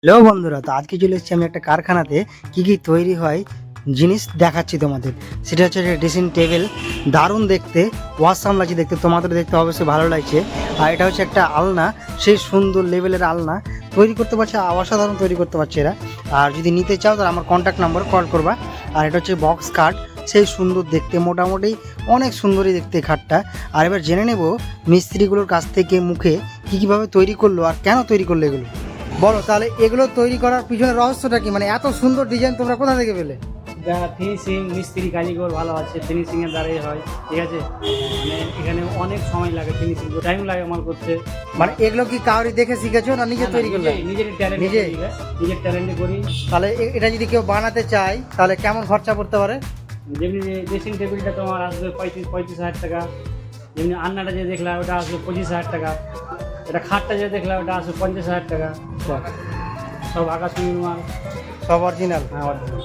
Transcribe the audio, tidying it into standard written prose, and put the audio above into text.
Hello বন্ধুরা, তো আজকে চলে এসেছি আমি একটা কারখানাতে কি কি তৈরি হয় জিনিস দেখাচ্ছি তোমাদের। সেটা হচ্ছে ড্রেসিং টেবিল, দারুণ দেখতে, ওয়াসাম লাগছে দেখতে, তোমাদের দেখতে অবশ্যই ভালো লাগছে। আর এটা হচ্ছে একটা আলনা, সেই সুন্দর লেভেলের আলনা তৈরি করতে পারছে, অসাধারণ তৈরি করতে পারছে এরা। আর যদি নিতে চাও তাহলে আমার কন্ট্যাক্ট নাম্বার কল করবা। আর এটা হচ্ছে বক্স খাট, সেই সুন্দর দেখতে, মোটামুটি অনেক সুন্দরই দেখতে খাটটা। আর এবার জেনে নেব মিস্ত্রিগুলোর কাছ থেকে মুখে কীভাবে তৈরি করলো আর কেন তৈরি করলো এগুলো। বলো তাহলে, এগুলো তৈরি করার পিছনে রহস্যটা কি? মানে এত সুন্দর ডিজাইন তোমরা কোথা থেকে পেলে? যা ফিনিশিং মিস্ত্রি কারিগর ভালো আছে, ফিনিশিংয়ের দ্বারাই হয়। ঠিক আছে, মানে এখানে অনেক সময় লাগে, ফিনিশিং টাইম লাগে আমার করতে। মানে এগুলো কি কাউরি দেখে শিখেছো না নিজে তৈরি করলে? নিজের ট্যালেন্ট, নিজে? নিজের ট্যালেন্টে করি। তাহলে এটা যদি কেউ বানাতে চায় তাহলে কেমন খরচা পড়তে পারে? যেমনি ড্রেসিং টেবিলটা তোমার আসবে 35,000 টাকা, যেমনি আন্নাটা যে দেখলাম ওটা আসবে 25,000 টাকা, এটা খাটটা যে দেখলাম ওটা আসবে 50,000 টাকা। সব আকাশমণি মাল, সব অরিজিনাল। হ্যাঁ original।